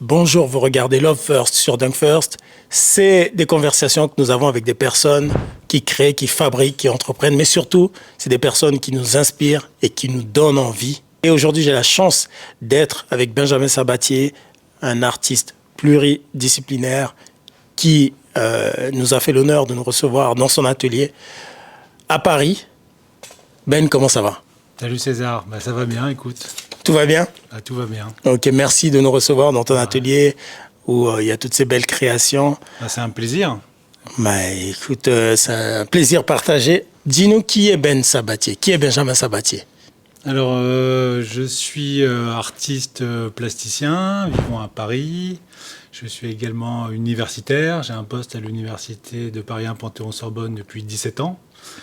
Bonjour, vous regardez Love First sur Dunk First. C'est des conversations que nous avons avec des personnes qui créent, qui fabriquent, qui entreprennent, mais surtout, c'est des personnes qui nous inspirent et qui nous donnent envie. Et aujourd'hui, j'ai la chance d'être avec Benjamin Sabatier, un artiste pluridisciplinaire qui nous a fait l'honneur de nous recevoir dans son atelier à Paris. Ben, comment ça va? Salut César, ça va bien, écoute. Tout va bien? Tout va bien. Ok, merci de nous recevoir dans ton atelier où il y a toutes ces belles créations. C'est un plaisir. Écoute, c'est un plaisir partagé. Dis-nous qui est Ben Sabatier, qui est Benjamin Sabatier? Alors, je suis artiste plasticien, vivant à Paris. Je suis également universitaire. J'ai un poste à l'université de Paris 1 Panthéon-Sorbonne depuis 17 ans.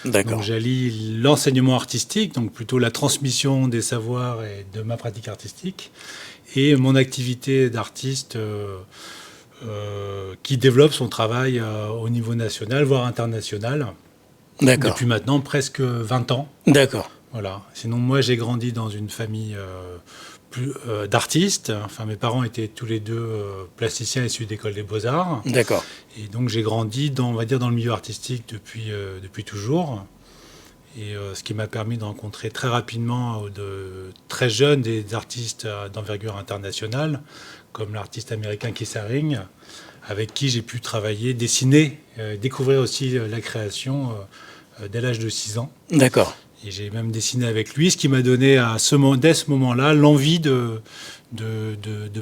D'accord. Donc, j'allie l'enseignement artistique, donc plutôt la transmission des savoirs et de ma pratique artistique, et mon activité d'artiste qui développe son travail au niveau national, voire international. D'accord. Depuis maintenant presque 20 ans. D'accord. Voilà. Sinon, moi, j'ai grandi dans une famille d'artistes. Enfin, mes parents étaient tous les deux plasticiens issus d'école des beaux-arts. D'accord. Et donc, j'ai grandi dans, on va dire, dans le milieu artistique depuis toujours. Et ce qui m'a permis de rencontrer très rapidement, très jeunes, des artistes d'envergure internationale, comme l'artiste américain Keith Haring, avec qui j'ai pu travailler, dessiner, découvrir aussi la création dès l'âge de 6 ans. D'accord. Et j'ai même dessiné avec lui, ce qui m'a donné dès ce moment-là l'envie de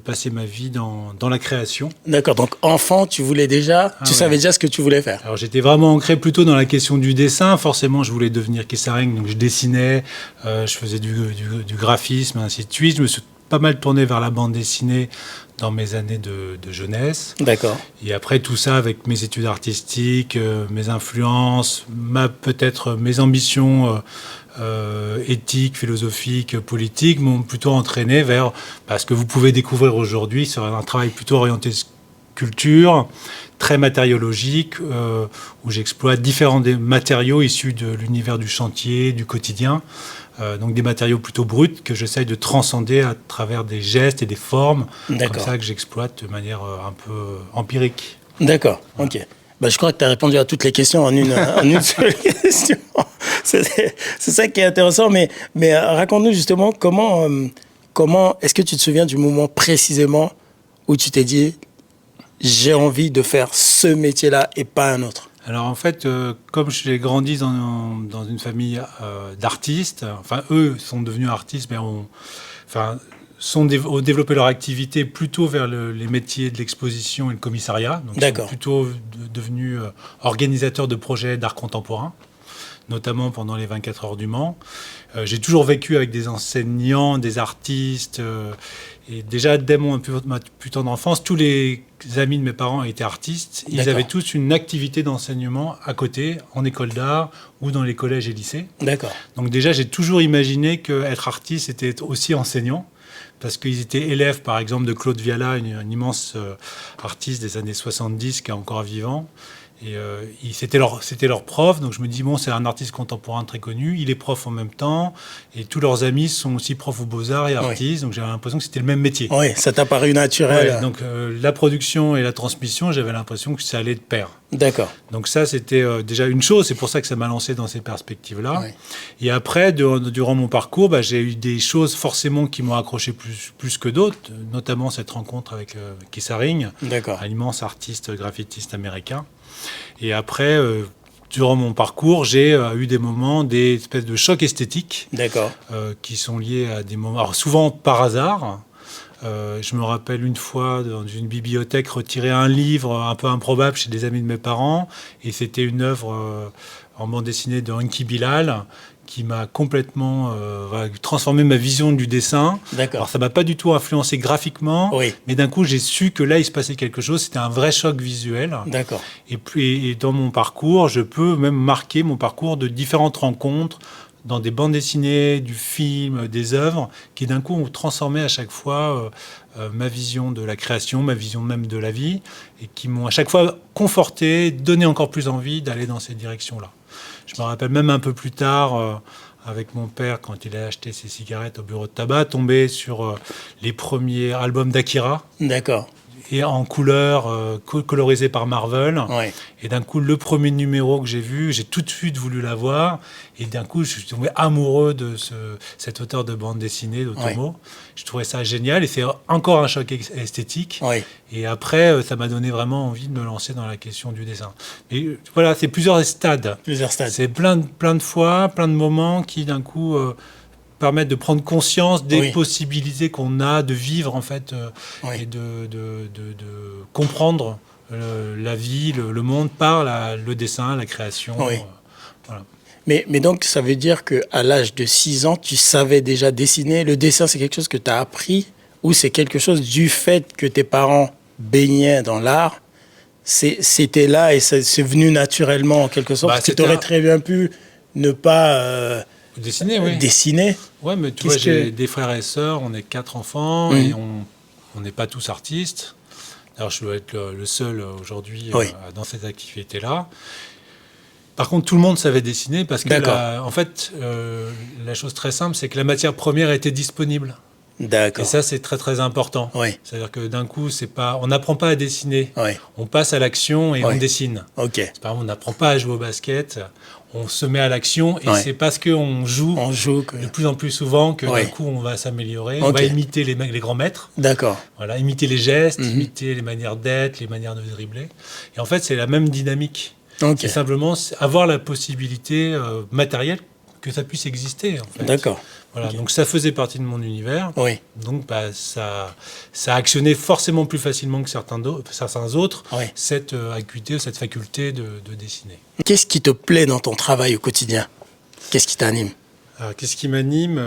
passer ma vie dans la création. D'accord. Donc, enfant, tu voulais déjà, tu savais déjà ce que tu voulais faire. Alors, j'étais vraiment ancré plutôt dans la question du dessin. Forcément, je voulais devenir Keith Haring, donc je dessinais, je faisais du graphisme, ainsi de suite. Je me suis pas mal tourné vers la bande dessinée dans mes années de jeunesse. D'accord. Et après tout ça, avec mes études artistiques, mes influences, peut-être mes ambitions éthiques, philosophiques, politiques, m'ont plutôt entraîné vers ce que vous pouvez découvrir aujourd'hui sur un travail plutôt orienté culture, très matériologique, où j'exploite différents matériaux issus de l'univers du chantier, du quotidien. Donc des matériaux plutôt bruts que j'essaye de transcender à travers des gestes et des formes, comme ça que j'exploite de manière un peu empirique. D'accord, ok. Je crois que tu as répondu à toutes les questions en une seule question. C'est ça qui est intéressant, mais raconte-nous justement comment est-ce que tu te souviens du moment précisément où tu t'es dit j'ai envie de faire ce métier-là et pas un autre? Alors en fait, comme j'ai grandi dans une famille d'artistes, enfin eux sont devenus artistes, mais ont développé leur activité plutôt vers les métiers de l'exposition et le commissariat. Donc ils sont plutôt devenus organisateurs de projets d'art contemporain, notamment pendant les 24 heures du Mans. J'ai toujours vécu avec des enseignants, des artistes, et déjà dès ma plus tendre enfance, tous les amis de mes parents étaient artistes. Ils avaient tous une activité d'enseignement à côté, en école d'art ou dans les collèges et lycées. D'accord. Donc déjà, j'ai toujours imaginé qu'être artiste, c'était être aussi enseignant, parce qu'ils étaient élèves, par exemple, de Claude Viala, un immense artiste des années 70 qui est encore vivant. Et c'était leur prof, donc je me dis, bon, c'est un artiste contemporain très connu, il est prof en même temps, et tous leurs amis sont aussi profs aux Beaux-Arts et artistes, donc j'avais l'impression que c'était le même métier. Oui, ça t'a paru naturel. Donc la production et la transmission, j'avais l'impression que ça allait de pair. D'accord. Donc ça, c'était déjà une chose, c'est pour ça que ça m'a lancé dans ces perspectives-là. Oui. Et après, durant mon parcours, j'ai eu des choses forcément qui m'ont accroché plus que d'autres, notamment cette rencontre avec Keith Haring, un immense artiste graffitiste américain. Et après, durant mon parcours, j'ai eu des moments, des espèces de chocs esthétiques qui sont liés à des moments, alors souvent par hasard. Je me rappelle une fois, dans une bibliothèque, retirer un livre un peu improbable chez des amis de mes parents, et c'était une œuvre en bande dessinée de Enki Bilal, qui m'a complètement transformé ma vision du dessin. Alors ça m'a pas du tout influencé graphiquement, mais d'un coup j'ai su que là il se passait quelque chose, c'était un vrai choc visuel. Et dans mon parcours, je peux même marquer mon parcours de différentes rencontres dans des bandes dessinées, du film, des œuvres, qui d'un coup ont transformé à chaque fois ma vision de la création, ma vision même de la vie, et qui m'ont à chaque fois conforté, donné encore plus envie d'aller dans cette direction-là. Je me rappelle même un peu plus tard avec mon père, quand il a acheté ses cigarettes au bureau de tabac, tombé sur les premiers albums d'Akira. D'accord. Et en couleur, colorisé par Marvel. Ouais. Et d'un coup, le premier numéro que j'ai vu, j'ai tout de suite voulu l'avoir. Et d'un coup, je suis tombé amoureux de cet auteur de bande dessinée, d'Otomo. Ouais. Je trouvais ça génial. Et c'est encore un choc esthétique. Ouais. Et après, ça m'a donné vraiment envie de me lancer dans la question du dessin. Et voilà, c'est plusieurs stades. Plusieurs stades. C'est plein de fois, plein de moments qui, d'un coup... permettre de prendre conscience des possibilités qu'on a de vivre en fait et de comprendre la vie, le monde par le dessin, la création. Voilà. Mais donc ça veut dire qu'à l'âge de 6 ans, tu savais déjà dessiner. Le dessin, c'est quelque chose que tu as appris ou c'est quelque chose du fait que tes parents baignaient dans l'art, c'était là et c'est venu naturellement en quelque sorte, parce que tu aurais très bien pu ne pas... Dessiner, oui. Dessiner. Ouais, mais tu vois, j'ai des frères et sœurs, on est 4 enfants et on n'est pas tous artistes. Alors, je dois être le seul aujourd'hui dans cette activité-là. Par contre, tout le monde savait dessiner parce que, en fait, la chose très simple, c'est que la matière première était disponible. D'accord. Et ça, c'est très, très important. Oui. C'est-à-dire que d'un coup, on n'apprend pas à dessiner. Oui. On passe à l'action et on dessine. Ok. Par exemple, on n'apprend pas à jouer au basket. On se met à l'action et c'est parce qu'on joue, de plus en plus souvent que d'un coup, on va s'améliorer. On va imiter les grands maîtres. D'accord. Voilà, imiter les gestes, imiter les manières d'être, les manières de dribbler. Et en fait, c'est la même dynamique. C'est simplement avoir la possibilité matérielle que ça puisse exister. En fait. D'accord. Voilà, donc ça faisait partie de mon univers. Oui. Donc ça actionnait forcément plus facilement que certains autres cette acuité, cette faculté de dessiner. Qu'est-ce qui te plaît dans ton travail au quotidien ? Qu'est-ce qui t'anime ? Alors, qu'est-ce qui m'anime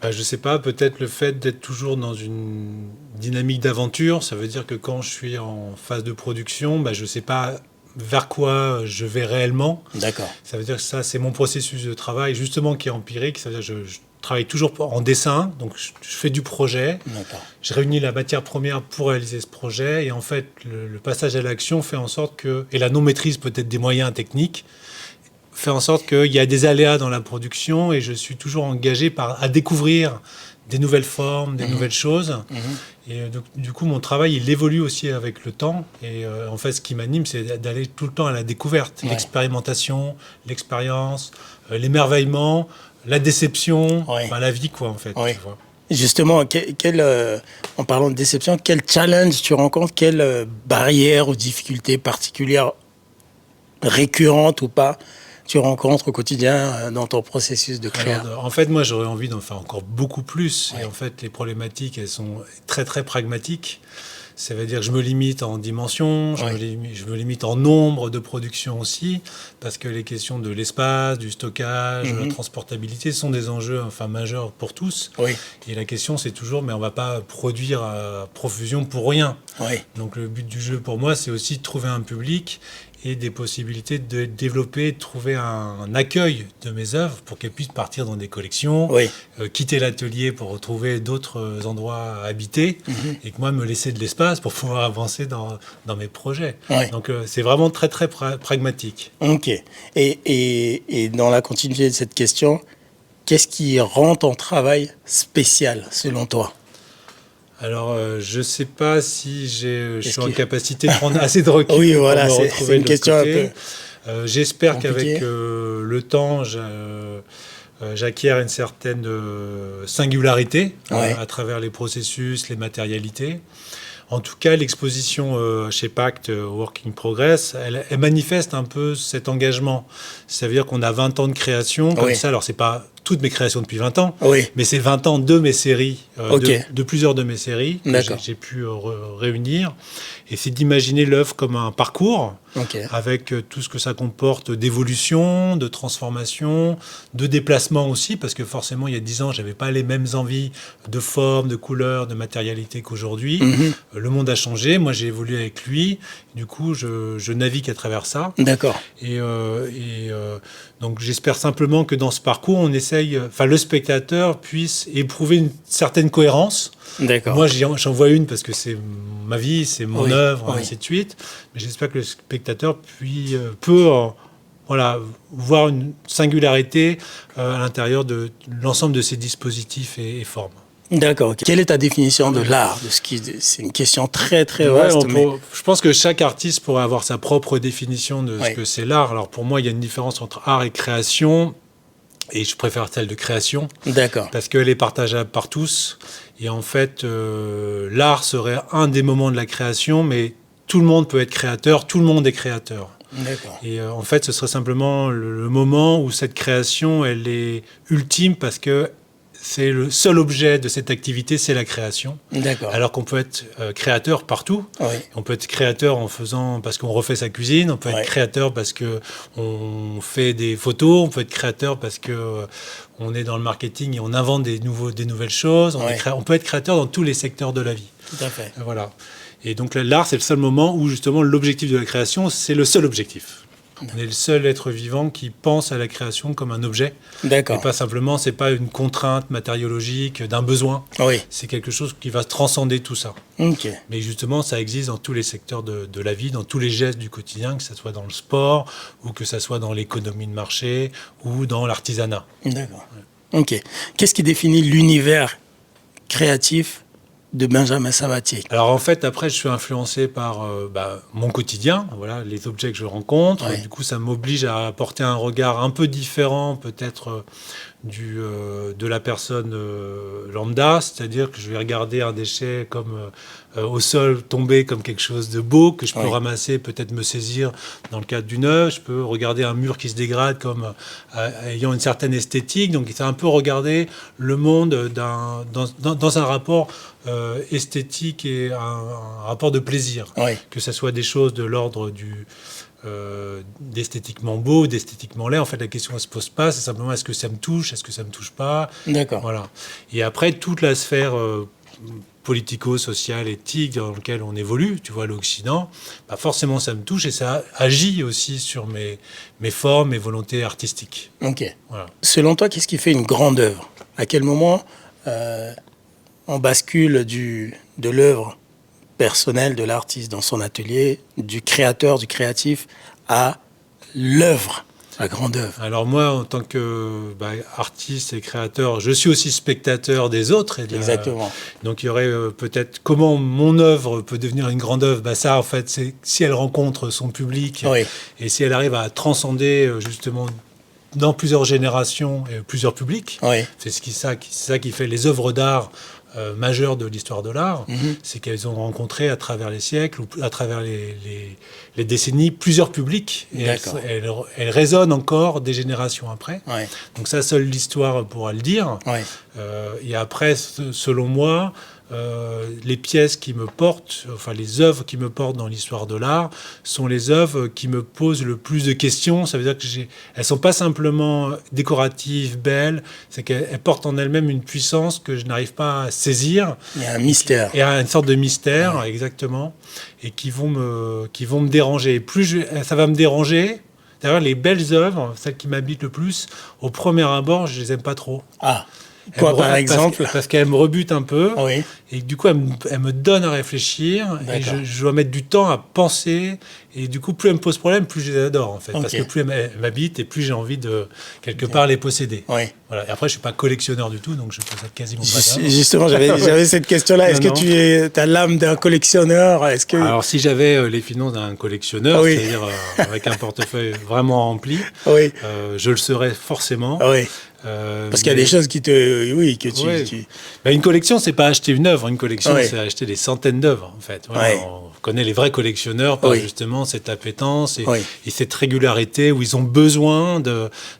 je ne sais pas, peut-être le fait d'être toujours dans une dynamique d'aventure. Ça veut dire que quand je suis en phase de production, je ne sais pas vers quoi je vais réellement. D'accord. Ça veut dire que ça, c'est mon processus de travail, justement, qui est empirique. Ça veut dire que je travaille toujours en dessin, donc je fais du projet. D'accord. Je réunis la matière première pour réaliser ce projet. Et en fait, le passage à l'action fait en sorte que... Et la non-maîtrise peut-être des moyens techniques fait en sorte qu'il y a des aléas dans la production et je suis toujours engagé à découvrir des nouvelles formes, des nouvelles choses. Et donc, du coup, mon travail, il évolue aussi avec le temps. Et en fait, ce qui m'anime, c'est d'aller tout le temps à la découverte. l'expérimentation, l'expérience, l'émerveillement, la déception, la vie, quoi, en fait. Tu vois. Justement, en parlant de déception, quel challenge tu rencontres, quelle barrière ou difficulté particulière, récurrente ou pas, tu rencontres au quotidien dans ton processus de création? En fait, moi, j'aurais envie d'en faire encore beaucoup plus. Et en fait, les problématiques, elles sont très, très pragmatiques. Ça veut dire que je me limite en dimension, je me limite en nombre de productions aussi, parce que les questions de l'espace, du stockage, de la transportabilité sont des enjeux majeurs pour tous. Et la question, c'est toujours, mais on ne va pas produire à profusion pour rien. Donc le but du jeu, pour moi, c'est aussi de trouver un public et des possibilités de développer, de trouver un accueil de mes œuvres pour qu'elles puissent partir dans des collections, quitter l'atelier pour retrouver d'autres endroits à habiter et que moi me laisser de l'espace pour pouvoir avancer dans mes projets. Donc c'est vraiment très très pragmatique. Ok. Et dans la continuité de cette question, qu'est-ce qui rend ton travail spécial selon toi ? Alors, je ne sais pas si je suis en capacité de prendre assez de recul pour me retrouver c'est une question côté. Un peu j'espère compliquée. Qu'avec le temps, j'acquiers une certaine singularité à travers les processus, les matérialités. En tout cas, l'exposition chez Pacte Work in Progress, elle manifeste un peu cet engagement. Ça veut dire qu'on a 20 ans de création, comme ça. Alors, c'est pas toutes mes créations depuis 20 ans, mais c'est 20 ans de mes séries, de plusieurs de mes séries que j'ai pu réunir. Et c'est d'imaginer l'œuvre comme un parcours, avec tout ce que ça comporte d'évolution, de transformation, de déplacement aussi, parce que forcément, il y a 10 ans, je n'avais pas les mêmes envies de forme, de couleur, de matérialité qu'aujourd'hui. Le monde a changé, moi j'ai évolué avec lui, du coup je navigue à travers ça. D'accord. Et donc j'espère simplement que dans ce parcours, le spectateur puisse éprouver une certaine cohérence. D'accord. Moi, j'en vois une parce que c'est ma vie, c'est mon œuvre, ainsi de suite. Mais j'espère que le spectateur peut voilà, voir une singularité à l'intérieur de l'ensemble de ces dispositifs et formes. D'accord. Quelle est ta définition de l'art? C'est une question très, très vaste. Je pense que chaque artiste pourrait avoir sa propre définition de ce que c'est l'art. Alors pour moi, il y a une différence entre art et création. Et je préfère celle de création. D'accord. Parce qu'elle est partageable par tous. Et en fait, l'art serait un des moments de la création, mais tout le monde peut être créateur, tout le monde est créateur. D'accord. Et en fait, ce serait simplement le moment où cette création, elle est ultime parce que c'est le seul objet de cette activité, c'est la création. D'accord. Alors qu'on peut être créateur partout. Oui. On peut être créateur parce qu'on refait sa cuisine. On peut être créateur parce qu'on fait des photos. On peut être créateur parce qu'on est dans le marketing et on invente des nouvelles choses. On peut être créateur dans tous les secteurs de la vie. Tout à fait. Voilà. Et donc l'art, c'est le seul moment où justement l'objectif de la création, c'est le seul objectif. On est le seul être vivant qui pense à la création comme un objet. D'accord. Et pas simplement, c'est pas une contrainte matériologique d'un besoin. Oui. C'est quelque chose qui va transcender tout ça. Ok. Mais justement, ça existe dans tous les secteurs de la vie, dans tous les gestes du quotidien, que ce soit dans le sport, ou que ce soit dans l'économie de marché, ou dans l'artisanat. D'accord. Ok. Qu'est-ce qui définit l'univers créatif de Benjamin Sabatier? Alors en fait, après, je suis influencé par mon quotidien, voilà, les objets que je rencontre. Ouais. Du coup, ça m'oblige à apporter un regard un peu différent, peut-être de la personne lambda, c'est-à-dire que je vais regarder un déchet comme au sol tomber comme quelque chose de beau que je peux ramasser, peut-être me saisir dans le cadre d'une œuvre. Je peux regarder un mur qui se dégrade comme ayant une certaine esthétique. Donc c'est un peu regarder le monde dans un rapport esthétique et un rapport de plaisir. Que ce soit des choses de l'ordre d'esthétiquement beau, d'esthétiquement laid. En fait, la question ne se pose pas, c'est simplement est-ce que ça me touche, est-ce que ça me touche pas. D'accord. Voilà. Et après, toute la sphère politico-sociale, éthique dans laquelle on évolue, tu vois, l'Occident, forcément ça me touche et ça agit aussi sur mes formes, mes volontés artistiques. Ok. Voilà. Selon toi, qu'est-ce qui fait une grande œuvre? À quel moment on bascule de l'œuvre personnelle de l'artiste dans son atelier, du créateur, du créatif, à l'œuvre, la grande œuvre? Alors moi, en tant que artiste et créateur, je suis aussi spectateur des autres. Exactement. Donc il y aurait peut-être comment mon œuvre peut devenir une grande œuvre. Ça, en fait, c'est si elle rencontre son public et si elle arrive à transcender justement dans plusieurs générations et plusieurs publics. C'est ça qui fait les œuvres d'art majeures de l'histoire de l'art, c'est qu'elles ont rencontré à travers les siècles ou à travers les décennies plusieurs publics. Et elles résonnent encore des générations après. Donc ça, seule l'histoire pourra le dire. Et après, selon moi, les pièces qui me portent, enfin les œuvres qui me portent dans l'histoire de l'art, sont les œuvres qui me posent le plus de questions. Ça veut dire que elles sont pas simplement décoratives, belles, c'est qu'elles portent en elles-mêmes une puissance que je n'arrive pas à saisir. Il y a un mystère. Il y a une sorte de mystère, exactement, et qui vont me déranger. Ça va me déranger. D'ailleurs, les belles œuvres, celles qui m'habitent le plus, au premier abord, je les aime pas trop. Ah. Quoi, par exemple? Parce qu'elle me rebute un peu. Et du coup, elle me donne à réfléchir. Et je dois mettre du temps à penser. Et du coup, plus elle me pose problème, plus je les adore, en fait. Parce que plus elle m'habite et plus j'ai envie de, quelque part, les posséder. Voilà. Et après, je ne suis pas collectionneur du tout, donc je possède quasiment pas d'art. Justement, j'avais cette question-là. Est-ce que tu as l'âme d'un collectionneur? Alors, si j'avais les finances d'un collectionneur, c'est-à-dire avec un portefeuille vraiment rempli, je le serais forcément. Parce qu'il y a des choses qui une collection, c'est pas acheter une œuvre. Une collection, c'est acheter des centaines d'œuvres, en fait. On connaît les vrais collectionneurs par justement cette appétence et cette régularité où ils ont besoin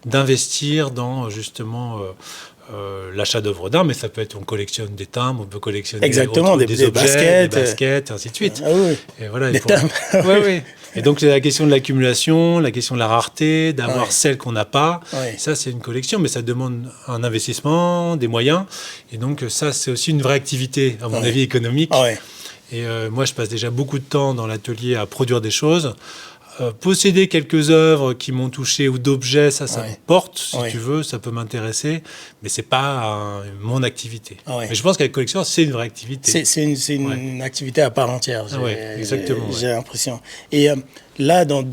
d'investir dans justement l'achat d'œuvres d'art, mais ça peut être, on collectionne des timbres, on peut collectionner des objets, des baskets, et ainsi de suite. Et voilà, Et donc, c'est la question de l'accumulation, la question de la rareté, d'avoir celle qu'on n'a pas. Ça, c'est une collection, mais ça demande un investissement, des moyens. Et donc, ça, c'est aussi une vraie activité, à mon avis, économique. Et moi, je passe déjà beaucoup de temps dans l'atelier à produire des choses. Posséder quelques œuvres qui m'ont touché ou d'objets, ça me porte, si tu veux, ça peut m'intéresser, mais c'est pas mon activité. Mais je pense qu'avec collection, c'est une vraie activité. C'est une activité à part entière, exactement. J'ai l'impression. Et là, dans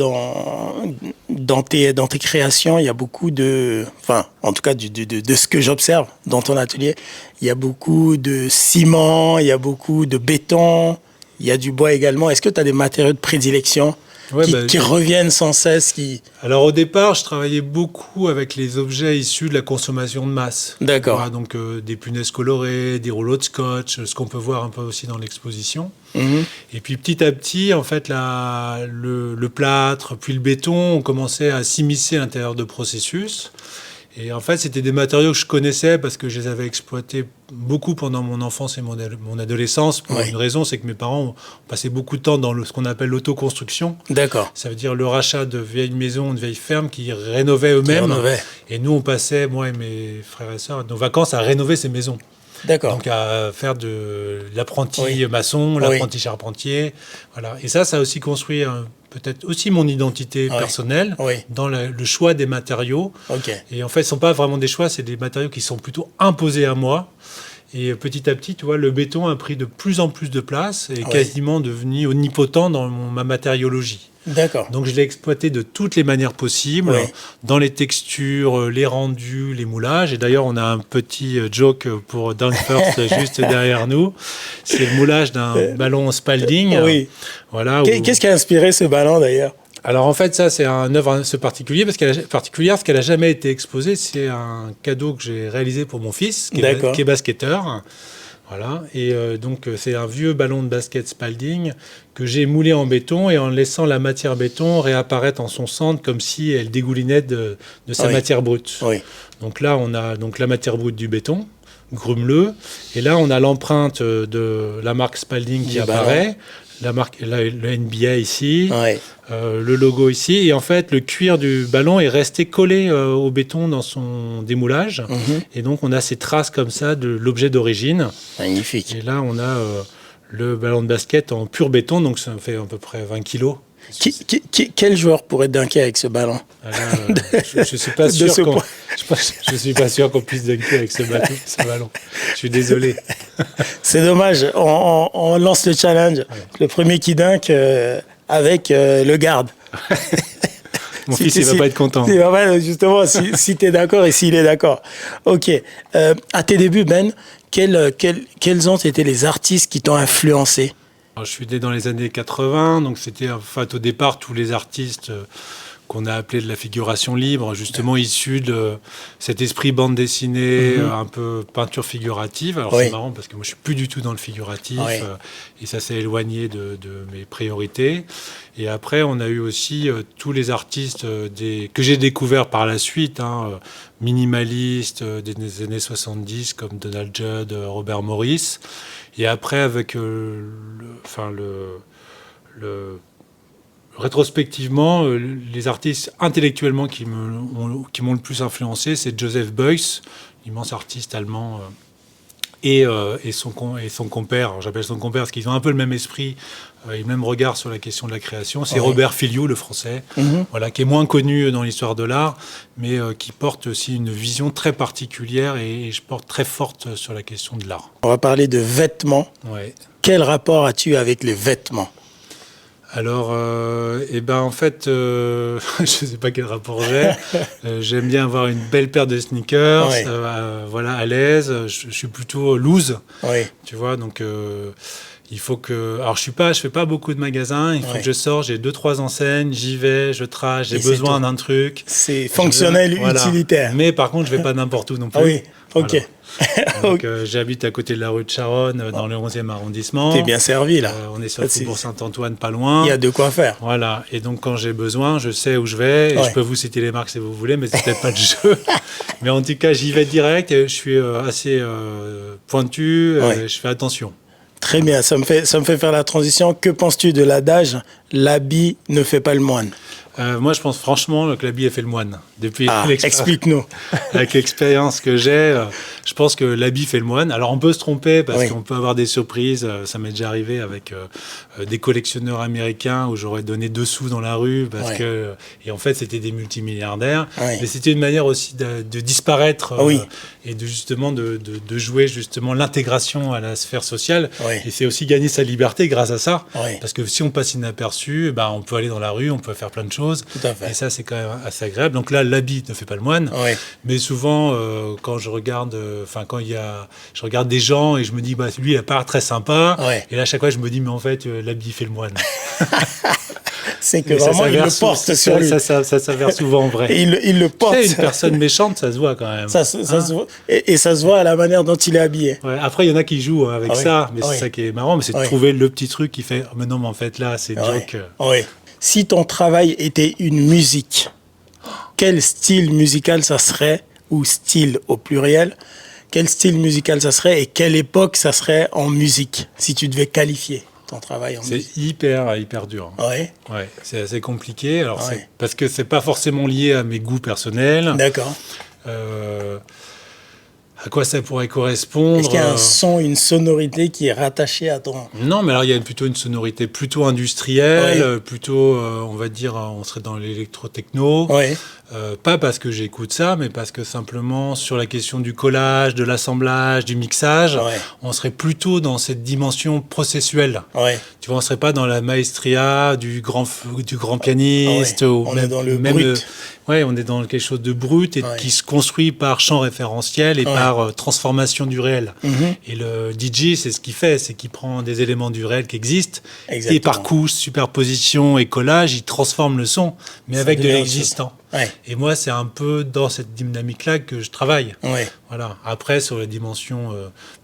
dans tes créations, il y a beaucoup de... Enfin, en tout cas, de ce que j'observe dans ton atelier, il y a beaucoup de ciment, il y a beaucoup de béton, il y a du bois également. Est-ce que tu as des matériaux de prédilection qui reviennent sans cesse Alors au départ, je travaillais beaucoup avec les objets issus de la consommation de masse. D'accord. Voilà, donc des punaises colorées, des rouleaux de scotch, ce qu'on peut voir un peu aussi dans l'exposition. Et puis petit à petit, en fait, le plâtre, puis le béton ont commencé à s'immiscer à l'intérieur de processus. Et en fait, c'était des matériaux que je connaissais parce que je les avais exploités beaucoup pendant mon enfance et mon adolescence. Pour une raison, c'est que mes parents ont passé beaucoup de temps dans ce qu'on appelle l'autoconstruction. D'accord. Ça veut dire le rachat de vieilles maisons, de vieilles fermes qui rénovaient eux-mêmes. Et nous, on passait, moi et mes frères et sœurs, nos vacances à rénover ces maisons. D'accord. Donc à faire de l'apprenti maçon, l'apprenti charpentier. Voilà. Et ça a aussi construit peut-être aussi mon identité personnelle dans le choix des matériaux. Et en fait, ce ne sont pas vraiment des choix, c'est des matériaux qui sont plutôt imposés à moi. Et petit à petit, tu vois, le béton a pris de plus en plus de place et est quasiment devenu omnipotent dans ma matériologie. D'accord. Donc je l'ai exploité de toutes les manières possibles, dans les textures, les rendus, les moulages. Et d'ailleurs, on a un petit joke pour Dunk First juste derrière nous. C'est le moulage d'un ballon Spalding. Voilà, Qu'est-ce qui a inspiré ce ballon d'ailleurs ? Alors en fait, ça c'est une œuvre particulière parce qu'elle n'a jamais été exposée. C'est un cadeau que j'ai réalisé pour mon fils, qui est basketteur. Voilà. Et donc c'est un vieux ballon de basket Spalding que j'ai moulé en béton et en laissant la matière béton réapparaître en son centre comme si elle dégoulinait de sa matière brute. Donc là, on a donc la matière brute du béton, grumeleux, et là on a l'empreinte de la marque Spalding qui apparaît. La marque, le NBA ici, le logo ici. Et en fait, le cuir du ballon est resté collé au béton dans son démoulage. Et donc, on a ces traces comme ça de l'objet d'origine. Magnifique. Et là, on a le ballon de basket en pur béton. Donc, ça fait à peu près 20 kilos. Quel joueur pourrait dunker avec ce ballon ? Je ne suis pas sûr je suis pas sûr qu'on puisse dunker avec ce ballon. Je suis désolé. C'est dommage. On lance le challenge. Le premier qui dunk avec le garde. Mon fils, il ne va pas être content. Justement, si tu es d'accord et s'il est d'accord. OK. À tes débuts, Ben, quels ont été les artistes qui t'ont influencé ? Alors, je suis né dans les années 80, donc c'était en fait au départ tous les artistes qu'on a appelés de la figuration libre, justement issus de cet esprit bande dessinée, un peu peinture figurative. Alors c'est marrant parce que moi je suis plus du tout dans le figuratif et ça s'est éloigné de mes priorités. Et après on a eu aussi tous les artistes que j'ai découverts par la suite, minimalistes des années 70 comme Donald Judd, Robert Morris. Et après avec rétrospectivement, les artistes intellectuellement qui m'ont le plus influencé, c'est Joseph Beuys, immense artiste allemand, et son compère. Alors, j'appelle son compère parce qu'ils ont un peu le même esprit et le même regard sur la question de la création. C'est Robert Filliou, le français, qui est moins connu dans l'histoire de l'art, mais qui porte aussi une vision très particulière et je porte très forte sur la question de l'art. On va parler de vêtements. Quel rapport as-tu avec les vêtements ? Alors, en fait, je ne sais pas quel rapport j'ai. J'aime bien avoir une belle paire de sneakers, à l'aise. Je suis plutôt loose, tu vois. Donc, il faut que... Alors, je fais pas beaucoup de magasins. Il faut que je sorte. J'ai 2-3 enseignes. J'y vais, je trace. J'ai besoin d'un truc. C'est fonctionnel, utilitaire. Mais par contre, je vais pas n'importe où non plus. Oui, ok. Voilà. Donc, j'habite à côté de la rue de Charonne, dans le 11e arrondissement. T'es bien servi, là. On est sur le Faubourg Saint-Antoine, pas loin. Il y a de quoi faire. Voilà. Et donc, quand j'ai besoin, je sais où je vais. Et je peux vous citer les marques si vous voulez, mais c'est peut-être pas le jeu. Mais en tout cas, j'y vais direct. Et je suis assez pointu. Je fais attention. Très bien. Ça me fait faire la transition. Que penses-tu de l'adage « l'habit ne fait pas le moine » ? Moi, je pense franchement que l'habit a fait le moine. Explique-nous. Avec l'expérience que j'ai, je pense que l'habit fait le moine. Alors, on peut se tromper parce qu'on peut avoir des surprises. Ça m'est déjà arrivé avec des collectionneurs américains où j'aurais donné 2 sous dans la rue et en fait, c'était des multimilliardaires. Mais c'était une manière aussi de disparaître et de jouer justement l'intégration à la sphère sociale. Et c'est aussi gagner sa liberté grâce à ça. Parce que si on passe inaperçu, on peut aller dans la rue, on peut faire plein de choses. chose. Tout à fait. Et ça, c'est quand même assez agréable. Donc là, l'habit ne fait pas le moine. Oui. Mais souvent, quand je regarde, je regarde des gens et je me dis, bah, lui, il a pas l'air très sympa. Ouais. Et là, à chaque fois, je me dis, mais en fait, l'habit fait le moine. C'est que Et ça vraiment, il s'avère le porte sur lui. Ça s'avère souvent vrai. Et il le porte. Tu sais, une personne méchante, ça se voit quand même. Ça se voit. Et ça se voit à la manière dont il est habillé. Ouais, après, il y en a qui jouent avec ça, mais c'est ça qui est marrant, mais c'est de trouver le petit truc qui fait, mais non, mais en fait, là, c'est une joke. Oui. Si ton travail était une musique, quel style musical ça serait, ou style au pluriel, quel style musical ça serait et quelle époque ça serait en musique, si tu devais qualifier ton travail en musique? C'est hyper dur. Ouais. Ouais, c'est assez compliqué, alors parce que c'est pas forcément lié à mes goûts personnels. D'accord. À quoi ça pourrait correspondre? Est-ce qu'il y a un son, une sonorité qui est rattachée à ton... Non, mais alors il y a plutôt une sonorité plutôt industrielle, plutôt, on va dire, on serait dans l'électro-techno. Oui. Pas parce que j'écoute ça, mais parce que simplement sur la question du collage, de l'assemblage, du mixage, on serait plutôt dans cette dimension processuelle. Tu vois, on serait pas dans la maestria du grand pianiste. On est dans le brut. Ouais, on est dans quelque chose de brut et qui se construit par champ référentiel et par transformation du réel. Et le DJ, c'est ce qu'il fait, c'est qu'il prend des éléments du réel qui existent et par couche, superposition et collage, il transforme le son, mais ça avec de l'existant. Et moi, c'est un peu dans cette dynamique-là que je travaille. Voilà. Après, sur la dimension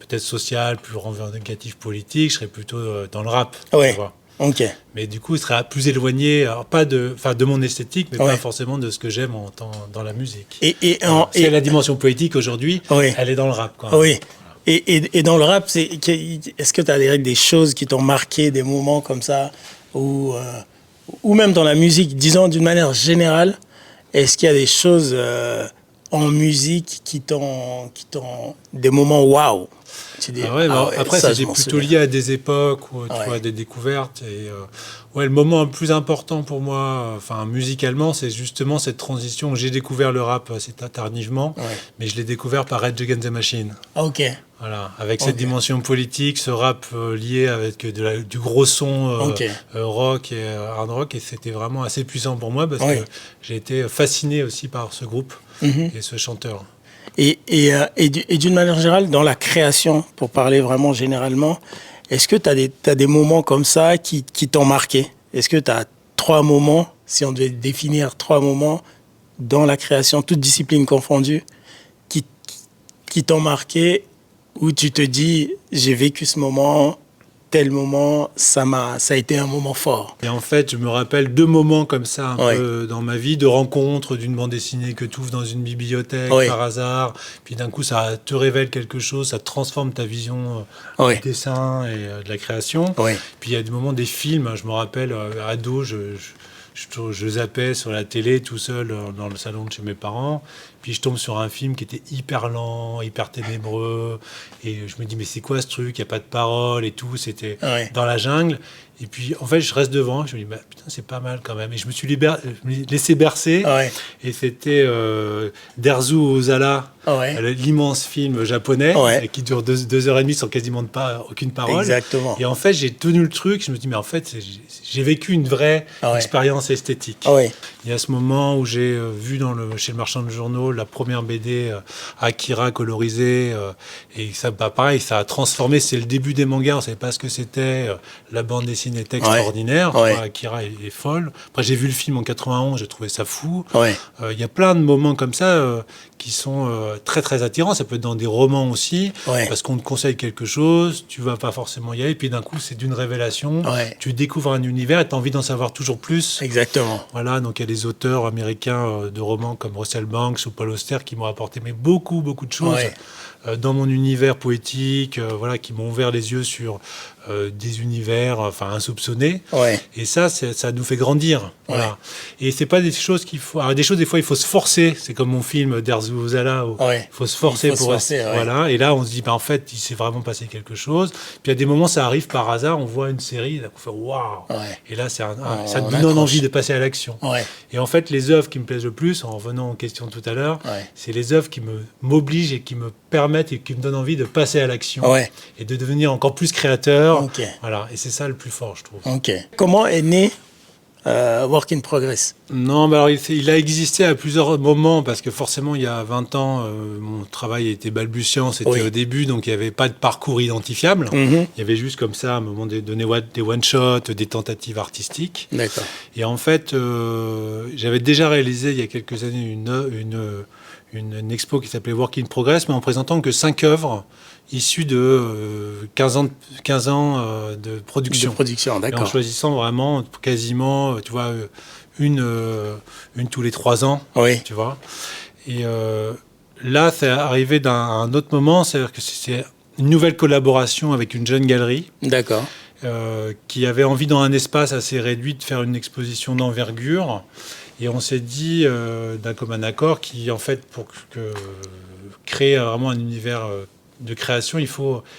peut-être sociale, plus revendicative politique, je serais plutôt dans le rap. Tu vois. Okay. Mais du coup, il sera plus éloigné, alors pas de mon esthétique, mais pas forcément de ce que j'aime dans la musique. C'est la dimension poétique aujourd'hui, elle est dans le rap. Quoi. Oui. Et dans le rap, est-ce que tu as des choses qui t'ont marqué, des moments comme ça, ou même dans la musique, disons d'une manière générale, est-ce qu'il y a des choses en musique qui t'ont des moments waouh? Après, c'est plutôt lié à des époques ou tu vois, des découvertes. Et le moment le plus important pour moi, musicalement, c'est justement cette transition où j'ai découvert le rap assez tardivement, mais je l'ai découvert par Rage Against the Machine. Ok. Voilà, avec cette dimension politique, ce rap lié avec du gros son rock et hard rock, et c'était vraiment assez puissant pour moi parce que j'ai été fasciné aussi par ce groupe et ce chanteur. Et d'une manière générale, dans la création, pour parler vraiment généralement, est-ce que tu as des moments comme ça qui t'ont marqué? Est-ce que tu as 3 moments, si on devait définir 3 moments dans la création, toutes disciplines confondues, qui t'ont marqué, où tu te dis, j'ai vécu ce moment, tel moment, ça a été un moment fort? Et en fait, je me rappelle 2 moments comme ça un peu dans ma vie, de rencontres d'une bande dessinée que tu ouvres dans une bibliothèque par hasard, puis d'un coup ça te révèle quelque chose, ça transforme ta vision du dessin et de la création. Puis il y a des moments des films, je me rappelle, ado, je zappais sur la télé tout seul dans le salon de chez mes parents, puis je tombe sur un film qui était hyper lent, hyper ténébreux, et je me dis mais c'est quoi ce truc, il n'y a pas de parole et tout, c'était dans la jungle. Et puis, en fait, je reste devant, je me dis, bah, putain, c'est pas mal quand même. Et je me suis laissé bercer. Et c'était Derzu Ozala, l'immense film japonais, qui dure 2h30 sans quasiment aucune parole. Exactement. Et en fait, j'ai tenu le truc. Je me dis, mais en fait, j'ai vécu une vraie expérience esthétique. Il y a ce moment où j'ai vu chez le marchand de journaux la première BD Akira colorisée. Et ça, pareil, ça a transformé. C'est le début des mangas. On ne savait pas ce que c'était. La bande dessinée était extraordinaire. Akira est folle. Après, j'ai vu le film en 91. J'ai trouvé ça fou. Il y a plein de moments comme ça qui sont très, très attirants. Ça peut être dans des romans aussi. Parce qu'on te conseille quelque chose. Tu ne vas pas forcément y aller. Et puis d'un coup, c'est d'une révélation. Tu découvres un univers et tu as envie d'en savoir toujours plus. Exactement. Voilà, donc il y a des auteurs américains de romans comme Russell Banks ou Paul Auster qui m'ont apporté beaucoup de choses dans mon univers poétique, qui m'ont ouvert les yeux sur des univers insoupçonnés. Et ça nous fait grandir. Voilà. Et c'est pas des choses qu'il faut... Alors, des choses, des fois, il faut se forcer. C'est comme mon film Derzu Ozala, où il faut se forcer Voilà. Et là, on se dit, en fait, il s'est vraiment passé quelque chose. Puis à des moments, ça arrive par hasard, on voit une série, là, on fait waouh. Et là, ça nous donne envie de passer à l'action. Et en fait, les œuvres qui me plaisent le plus, en revenant aux questions tout à l'heure, c'est les œuvres qui m'obligent et qui me permettent et qui me donnent envie de passer à l'action et de devenir encore plus créateur. Voilà. Et c'est ça le plus fort, je trouve. Comment est né Work in Progress? Non, mais alors il a existé à plusieurs moments parce que forcément il y a 20 ans, mon travail était balbutiant, c'était au début, donc il n'y avait pas de parcours identifiable. Il y avait juste comme ça à un moment donné des one-shots, des tentatives artistiques. D'accord. Et en fait, j'avais déjà réalisé il y a quelques années une expo qui s'appelait Work in Progress, mais en présentant que 5 œuvres issues de 15 ans de production. De production, Et en d'accord. choisissant vraiment quasiment, tu vois, une tous les 3 ans, Oui, tu vois. Et là, c'est arrivé à un autre moment, c'est-à-dire que c'est une nouvelle collaboration avec une jeune galerie d'accord. qui avait envie, dans un espace assez réduit, de faire une exposition d'envergure. Et on s'est dit, d'un commun accord, qui, en fait, pour créer vraiment un univers de création, il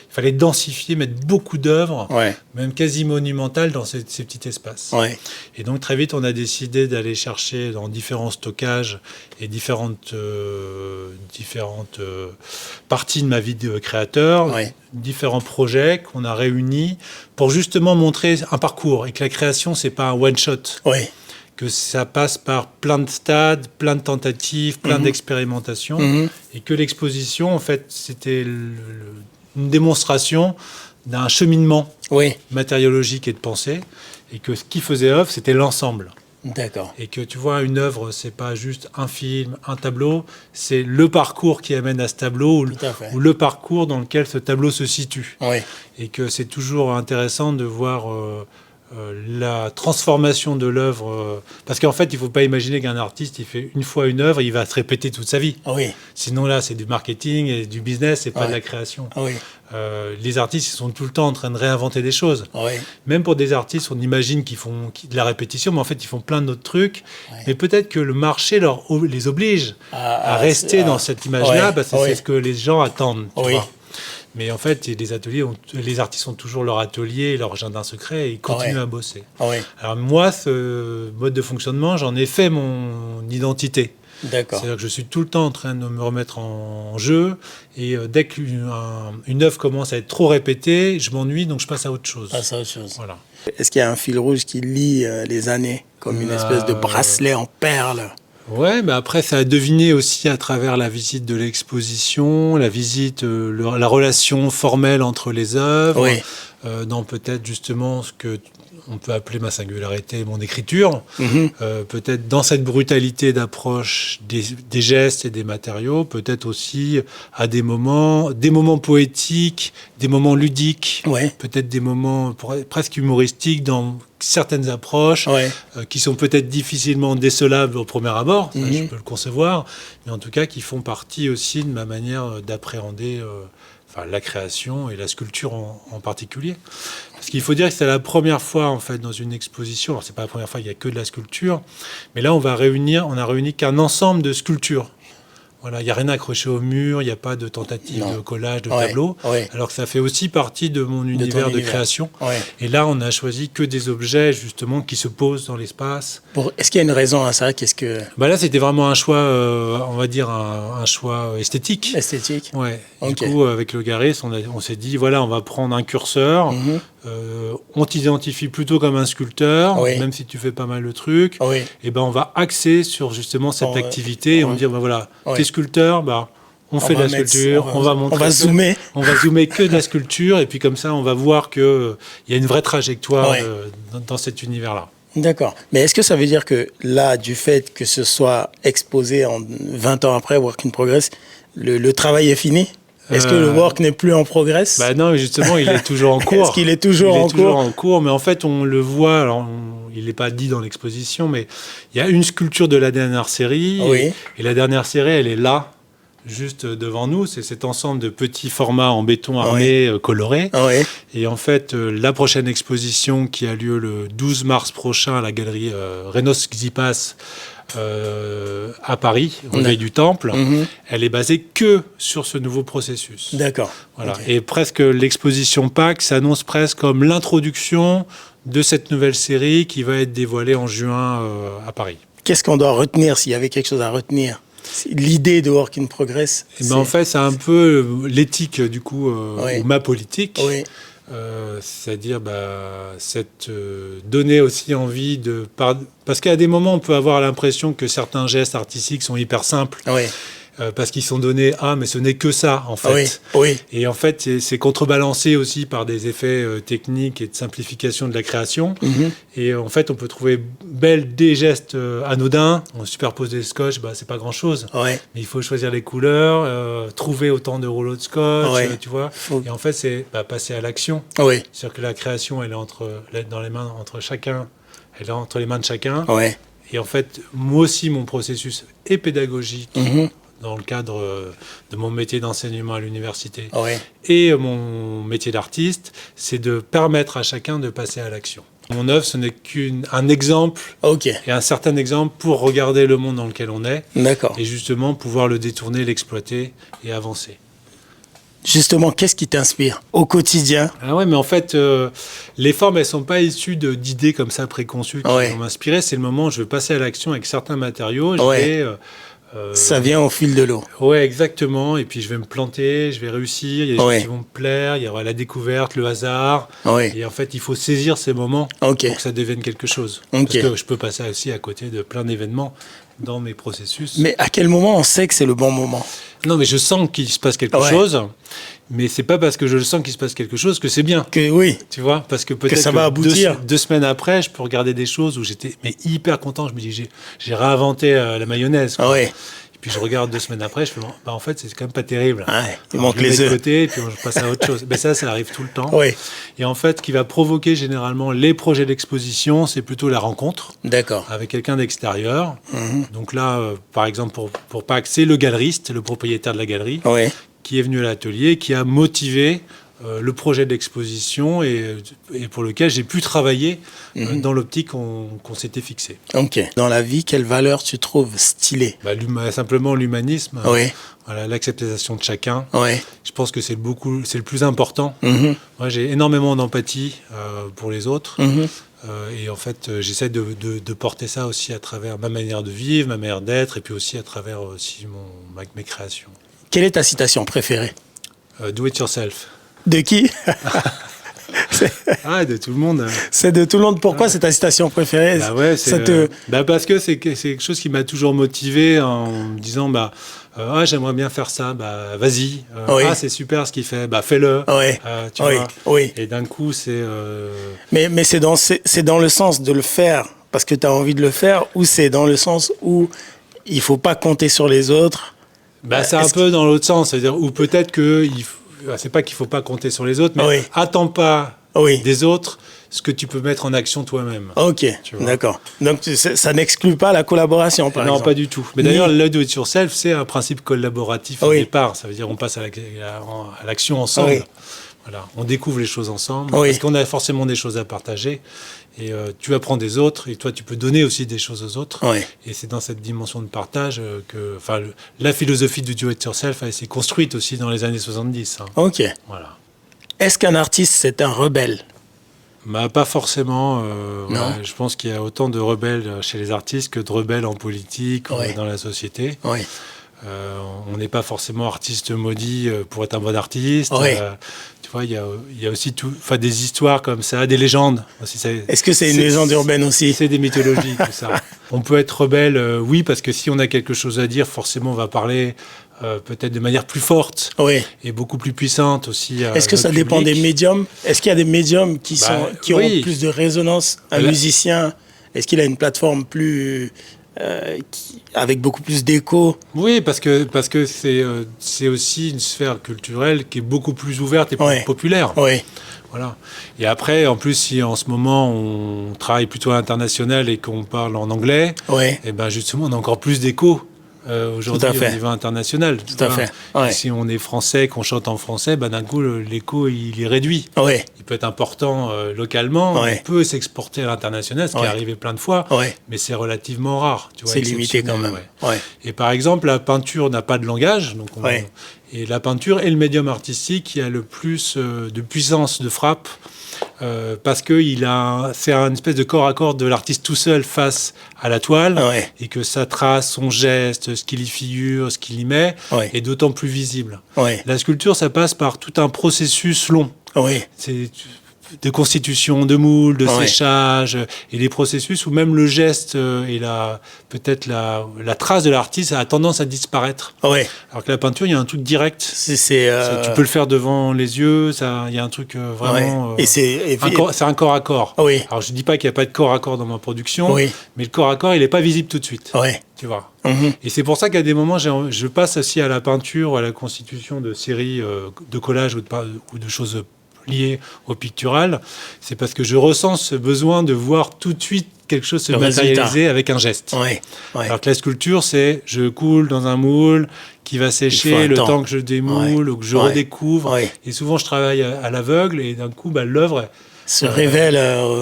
fallait densifier, mettre beaucoup d'œuvres, Ouais, même quasi monumentales, dans ces petits espaces. ouais, Et donc, très vite, on a décidé d'aller chercher dans différents stockages et différentes parties de ma vie de créateur, ouais. différents projets qu'on a réunis pour justement montrer un parcours et que la création, c'est pas un one-shot. Ouais. Que ça passe par plein de stades, plein de tentatives, plein d'expérimentations, et que l'exposition, en fait, c'était une démonstration d'un cheminement Oui, matériologique et de pensée, et que ce qui faisait œuvre, c'était l'ensemble. d'accord. Et que tu vois, une œuvre, c'est pas juste un film, un tableau, c'est le parcours qui amène à ce tableau, Tout à fait. ou le parcours dans lequel ce tableau se situe. Oui, Et que c'est toujours intéressant de voir la transformation de l'œuvre. Parce qu'en fait, il ne faut pas imaginer qu'un artiste, il fait une fois une œuvre, il va se répéter toute sa vie. oui, Sinon, là, c'est du marketing et du business, c'est pas Ouais. de la création. oui, Les artistes, ils sont tout le temps en train de réinventer des choses. oui, Même pour des artistes, on imagine qu'ils font de la répétition, mais en fait, ils font plein d'autres trucs. Ouais. Mais peut-être que le marché les oblige à rester dans cette image-là, ouais, parce que ouais. c'est ce que les gens attendent. Tu Oui. vois. Mais en fait, les artistes ont toujours leur atelier, leur jardin secret, et ils continuent Ouais. à bosser. oui, Alors moi, ce mode de fonctionnement, j'en ai fait mon identité. d'accord. C'est-à-dire que je suis tout le temps en train de me remettre en jeu, et dès qu'une œuvre commence à être trop répétée, je m'ennuie, donc je passe à autre chose. Passe à autre chose. Voilà. Est-ce qu'il y a un fil rouge qui lie les années, comme une espèce de bracelet en perles? Ouais, mais après, ça a deviné aussi à travers la visite de l'exposition, la visite, la relation formelle entre les œuvres, Oui. dans peut-être justement ce que on peut appeler ma singularité, mon écriture, peut-être dans cette brutalité d'approche des gestes et des matériaux, peut-être aussi à des moments poétiques, des moments ludiques, Ouais. peut-être des moments presque humoristiques dans certaines approches, Ouais. qui sont peut-être difficilement décelables au premier abord, ça, je peux le concevoir, mais en tout cas qui font partie aussi de ma manière d'appréhender la création et la sculpture en particulier. Parce qu'il faut dire que c'est la première fois, en fait, dans une exposition, alors c'est pas la première fois qu'il y a que de la sculpture, mais là on a réuni qu'un ensemble de sculptures. Voilà, il n'y a rien accroché au mur, il n'y a pas de tentative Non. de collage, de Ouais, tableau, ouais. alors que ça fait aussi partie de mon univers de univers. création. Ouais. Et là, on a choisi que des objets, justement, qui se posent dans l'espace. Est-ce qu'il y a une raison à ça? Qu'est-ce que... Bah là, c'était vraiment un choix, on va dire, un choix esthétique. Esthétique? Ouais. Ok. Du coup, avec le Garris, on s'est dit, voilà, on va prendre un curseur, on t'identifie plutôt comme un sculpteur, Oui. même si tu fais pas mal de trucs, Oui. et ben on va axer sur justement cette Ouais. activité, et on va dire, ben voilà, Ouais. t'es sculpteur, bah, on fait de va la mettre- sculpture, on va montrer... On va zoomer. On va zoomer que de la sculpture, et puis comme ça, on va voir qu'il y a une vraie trajectoire Ouais. dans cet univers-là. D'accord. Mais est-ce que ça veut dire que là, du fait que ce soit exposé 20 ans après, Work in Progress, le travail est fini? Est-ce que le work n'est plus en progress? Bah non, justement, il est toujours en cours. Est-ce qu'il est toujours en cours? en cours, mais en fait, on le voit, alors il n'est pas dit dans l'exposition, mais il y a une sculpture de la dernière série, Oui. et la dernière série, elle est là, juste devant nous, c'est cet ensemble de petits formats en béton armé colorés. Oui. Et en fait, la prochaine exposition qui a lieu le 12 mars prochain à la galerie Renos Xipas à Paris, au Veille du Temple, elle est basée que sur ce nouveau processus. D'accord. Voilà. Ok. Et presque l'exposition Pâques s'annonce presque comme l'introduction de cette nouvelle série qui va être dévoilée en juin à Paris. Qu'est-ce qu'on doit retenir, s'il y avait quelque chose à retenir? L'idée de Work in Progress? Et ben en fait, c'est un peu l'éthique, du coup, Oui. ou ma politique. Oui. C'est-à-dire donner aussi envie parce qu'à des moments on peut avoir l'impression que certains gestes artistiques sont hyper simples. Oui. Parce qu'ils sont donnés mais ce n'est que ça en fait. Oui. Et en fait c'est contrebalancé aussi par des effets techniques et de simplification de la création. Et en fait on peut trouver des gestes anodins, on superpose des scotch, c'est pas grand chose, mais il faut choisir les couleurs, trouver autant de rouleaux de scotch, tu vois. Et en fait c'est passer à l'action. C'est-à-dire que la création elle est dans les mains entre chacun, elle est entre les mains de chacun. Et en fait moi aussi mon processus est pédagogique. Dans le cadre de mon métier d'enseignement à l'université et mon métier d'artiste, c'est de permettre à chacun de passer à l'action. Mon œuvre, ce n'est qu'un exemple et un certain exemple pour regarder le monde dans lequel on est et justement pouvoir le détourner, l'exploiter et avancer. Justement, qu'est-ce qui t'inspire au quotidien? Mais en fait, les formes, elles ne sont pas issues d'idées comme ça préconçues qui vont m'inspirer. C'est le moment où je vais passer à l'action avec certains matériaux. Ça vient au fil de l'eau. Ouais, exactement. Et puis je vais me planter, je vais réussir. Il y a des choses qui vont me plaire. Il y aura la découverte, le hasard. Et en fait, il faut saisir ces moments pour que ça devienne quelque chose. Parce que je peux passer aussi à côté de plein d'événements dans mes processus. Mais à quel moment on sait que c'est le bon moment? Non, mais je sens qu'il se passe quelque chose. Mais c'est pas parce que je sens qu'il se passe quelque chose que c'est bien. Tu vois, parce que peut-être ça va aboutir. Deux semaines après, je peux regarder des choses où j'étais hyper content. Je me dis, j'ai réinventé la mayonnaise. Et puis je regarde 2 semaines après, je fais en fait c'est quand même pas terrible. Il manque les œufs. De côté, et puis je passe à autre chose. Mais ça arrive tout le temps. Et en fait, ce qui va provoquer généralement les projets d'exposition, c'est plutôt la rencontre. Avec quelqu'un d'extérieur. Donc là, par exemple pour Pâques, c'est le galeriste, le propriétaire de la galerie. Qui est venu à l'atelier, qui a motivé le projet d'exposition et pour lequel j'ai pu travailler dans l'optique qu'on s'était fixé. Dans la vie, quelle valeur tu trouves stylée? Simplement l'humanisme, l'acceptation de chacun. Je pense que c'est le plus important. Moi, j'ai énormément d'empathie pour les autres. Et en fait, j'essaie de porter ça aussi à travers ma manière de vivre, ma manière d'être, et puis aussi à travers mes créations. Quelle est ta citation préférée? Do it yourself. De qui? De tout le monde. C'est de tout le monde. Pourquoi c'est ta citation préférée? Parce que c'est quelque chose qui m'a toujours motivé en me disant j'aimerais bien faire ça, vas-y. C'est super ce qu'il fait, fais-le. Tu vois. Et d'un coup, c'est... Mais c'est dans le sens de le faire parce que tu as envie de le faire, ou c'est dans le sens où il ne faut pas compter sur les autres? C'est un peu dans l'autre sens, c'est-à-dire, ou peut-être que c'est pas qu'il faut pas compter sur les autres, mais attends pas des autres ce que tu peux mettre en action toi-même. D'accord. Donc ça n'exclut pas la collaboration, par exemple. Non, pas du tout. Mais d'ailleurs, le do it yourself, c'est un principe collaboratif au départ. Ça veut dire on passe à l'action ensemble. Voilà, on découvre les choses ensemble parce qu'on a forcément des choses à partager. Et tu apprends des autres, et toi, tu peux donner aussi des choses aux autres. Et c'est dans cette dimension de partage que la philosophie du do-it-yourself s'est construite aussi dans les années 70. Voilà. Est-ce qu'un artiste, c'est un rebelle? Pas forcément. Non. Je pense qu'il y a autant de rebelles chez les artistes que de rebelles en politique ou dans la société. On n'est pas forcément artiste maudit pour être un bon artiste. Tu vois, il y a aussi des histoires comme ça, des légendes. Est-ce que c'est une légende urbaine aussi? C'est des mythologies, tout ça. On peut être rebelle, oui, parce que si on a quelque chose à dire, forcément, on va parler peut-être de manière plus forte et beaucoup plus puissante aussi. Est-ce que ça dépend des médiums? Est-ce qu'il y a des médiums qui ont plus de résonance? Un musicien, est-ce qu'il a une plateforme plus... avec beaucoup plus d'écho? Oui, parce que c'est aussi une sphère culturelle qui est beaucoup plus ouverte et plus populaire. Voilà. Et après, en plus, si en ce moment on travaille plutôt à l'international et qu'on parle en anglais, et justement, on a encore plus d'écho aujourd'hui au niveau international. Tout à fait. Si on est français, qu'on chante en français, d'un coup, l'écho, il est réduit. Il peut être important localement, il peut s'exporter à l'international, ce qui est arrivé plein de fois, mais c'est relativement rare. C'est limité quand même. Et par exemple, la peinture n'a pas de langage, donc et la peinture est le médium artistique qui a le plus de puissance de frappe, parce que c'est un espèce de corps à corps de l'artiste tout seul face à la toile, et que sa trace, son geste, ce qu'il y figure, ce qu'il y met, est d'autant plus visible. La sculpture, ça passe par tout un processus long. Oui. C'est de constitution, de moule, de Ouais. séchage, et les processus où même le geste et peut-être la trace de l'artiste a tendance à disparaître. Oui. Alors que la peinture, il y a un truc direct. Tu peux le faire devant les yeux, il y a un truc vraiment... Ouais. Et c'est c'est un corps à corps. Oui. Alors je ne dis pas qu'il n'y a pas de corps à corps dans ma production, Oui. mais le corps à corps, il n'est pas visible tout de suite. Oui. Tu vois. Mhm. Et c'est pour ça qu'à des moments, je passe aussi à la peinture ou à la constitution de séries de collages ou de choses liées au pictural. C'est parce que je ressens ce besoin de voir tout de suite quelque chose se Le matérialiser résultat. avec un geste. Oui. Oui. Alors que la sculpture, c'est je coule dans un moule qui va Il faut sécher un le temps. temps que je démoule ou que je Ouais. redécouvre. Ouais. Et souvent, je travaille à l'aveugle et d'un coup, l'œuvre Se révèle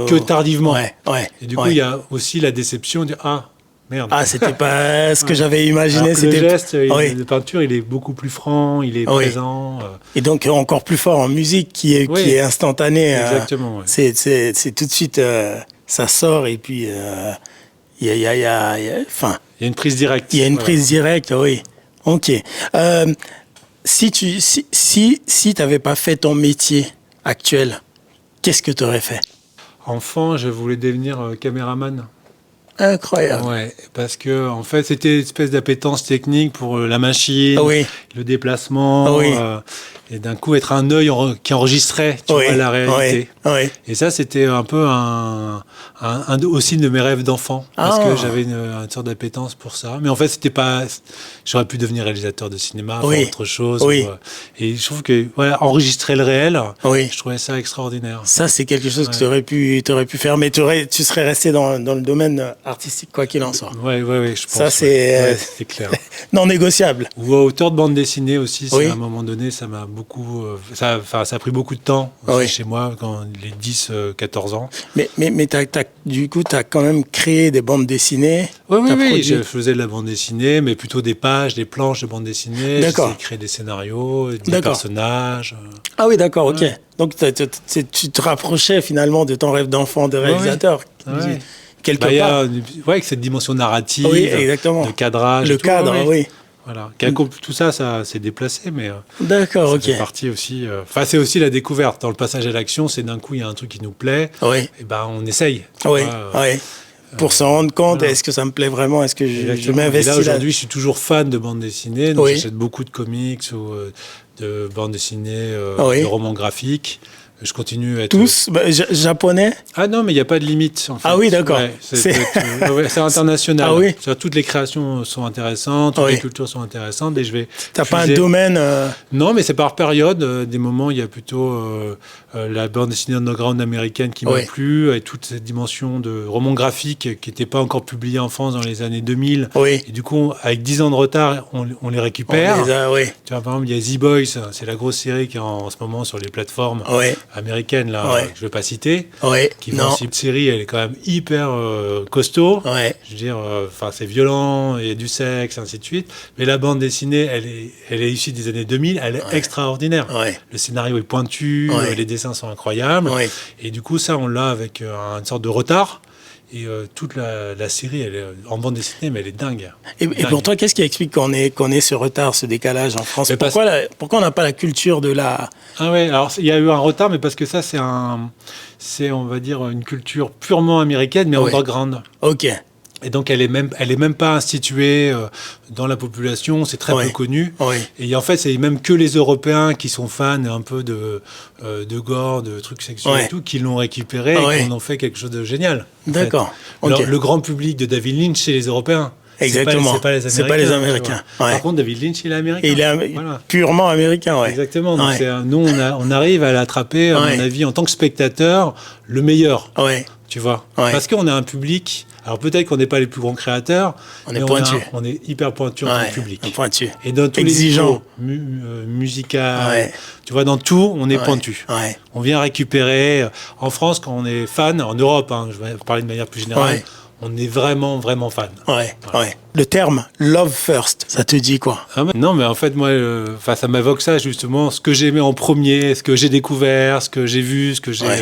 que tardivement. Ouais. Ouais. Et du coup, Ouais. il y a aussi la déception de merde. Ah, c'était pas ce que Ouais. j'avais imaginé. Alors que le C'était geste Oui. de peinture, il est beaucoup plus franc, il est Oui. présent. Et donc encore plus fort en musique qui est Oui. instantané. Exactement. Ouais. C'est tout de suite ça sort et puis il y a enfin Il y a une prise directe. il y a une Voilà. prise directe. Oui. Ok. Si t'avais pas fait ton métier actuel, qu'est-ce que tu aurais fait? Enfant, je voulais devenir caméraman. Incroyable. Ouais, parce que en fait, c'était une espèce d'appétence technique pour la machine, Ah oui. le déplacement, Ah oui. et d'un coup être un œil qui enregistrait tu Oui. vois, la réalité. Oui. Oui. Et ça, c'était un peu aussi de mes rêves d'enfant, parce Ah. que j'avais une sorte d'appétence pour ça. Mais en fait, c'était pas. J'aurais pu devenir réalisateur de cinéma, Oui. faire autre chose. Oui. Et je trouve que enregistrer le réel, Oui. je trouvais ça extraordinaire. Ça, c'est quelque chose que Ouais. tu aurais pu faire, mais tu serais resté dans le domaine artistique, quoi qu'il en soit. Ouais, je pense. Ça, c'est c'est clair. non négociable. Ou à hauteur de bande dessinée aussi, Oui. à un moment donné, ça m'a beaucoup. Ça a pris beaucoup de temps aussi Oui. chez moi, quand les 10-14 ans. Mais du coup, tu as quand même créé des bandes dessinées. Oui, T'as produit- je faisais de la bande dessinée, mais plutôt des pages, des planches de bande dessinée. D'accord. J'essayais de créer des scénarios, des D'accord. personnages. Ah oui, d'accord, ok. Ouais. Donc, tu te rapprochais finalement de ton rêve d'enfant de réalisateur. Ouais. Quelque Il y part. a avec cette dimension narrative, Oui, exactement. de cadrage. Le et tout, cadre, oui. Voilà. Tout ça, ça s'est déplacé, mais D'accord, ça ok. fait partie aussi. Enfin, c'est aussi la découverte. Dans le passage à l'action, c'est d'un coup, il y a un truc qui nous plaît. Oui, Et ben, on essaye. tu oui, vois, oui. Pour se rendre compte, voilà. est-ce que ça me plaît vraiment? Est-ce que je Exactement. m'investis Et là, là? aujourd'hui, je suis toujours fan de bande dessinée. Donc, Oui. j'achète beaucoup de comics ou de bande dessinée, Oui. de romans graphiques. Je continue à être... Tous? Japonais? Ah non, mais il n'y a pas de limite, en fait. Ah oui, d'accord. Ouais, C'est- c'est international. Ah oui. C'est-à-dire, toutes les créations sont intéressantes, toutes Oui. les cultures sont intéressantes. Et je vais T'as pas un puiser- domaine Non, mais c'est par période. Des moments, il y a plutôt la bande dessinée underground américaine qui m'a Oui. plu, avec toute cette dimension de roman graphique qui n'était pas encore publié en France dans les années 2000. Oui. Et du coup, avec 10 ans de retard, on les On récupère. les a, oui. Tu vois, par exemple, il y a The Boys, c'est la grosse série qui est en ce moment sur les plateformes Oui. américaines, là, Ouais. que je ne vais pas citer. Oui. Qui font Non. aussi une série, elle est quand même hyper costaud. Ouais. Je veux dire, c'est violent, il y a du sexe, ainsi de suite. Mais la bande dessinée, elle est issue des années 2000, elle est extraordinaire. Ouais. Le scénario est pointu, Ouais. les dessins sont incroyables. Ouais. Et du coup, ça, on l'a avec une sorte de retard. Et toute la série, elle est en bande dessinée, mais elle est dingue. Et Dingue. pour toi, qu'est-ce qui explique qu'on ait ce retard, ce décalage en France? Mais parce- Pourquoi on n'a pas la culture de la... Ah ouais, alors il y a eu un retard, mais parce que ça, c'est on va dire, une culture purement américaine, mais Ouais. underground. Ok. Et donc, elle est même pas instituée dans la population, c'est très Ouais. peu connu. Oui. Et en fait, c'est même que les Européens qui sont fans un peu de gore, de trucs sexuels Ouais. et tout, qui l'ont récupéré Ouais. et qui en ont fait quelque chose de génial. en D'accord. fait. Ok. Le grand public de David Lynch, c'est les Européens. Exactement. C'est pas les C'est Américains. pas les tu Américains. vois. Ouais. Par contre, David Lynch, il est américain. Et il est Voilà. purement américain, ouais. Exactement. Donc Ouais. nous, on arrive à l'attraper, à Ouais. mon avis, en tant que spectateur, le meilleur. Ouais. Tu vois. Ouais. Parce qu'on a un public. Alors peut-être qu'on n'est pas les plus grands créateurs. On est mais pointu. On est hyper pointu en tant Ouais. que public. Pointu. Et dans tous Exigeant. les niveaux, musical, Ouais. tu vois, dans tout, on est Ouais. pointu. Ouais. On vient récupérer. En France, quand on est fan, en Europe, hein, je vais parler de manière plus générale, Ouais. on est vraiment, vraiment fan. Ouais. Ouais. Le terme love first, ça te dit quoi? Ah ouais. Non, mais en fait, moi, ça m'évoque ça, justement, ce que j'ai aimé en premier, ce que j'ai découvert, ce que j'ai vu, ce que j'ai, Ouais.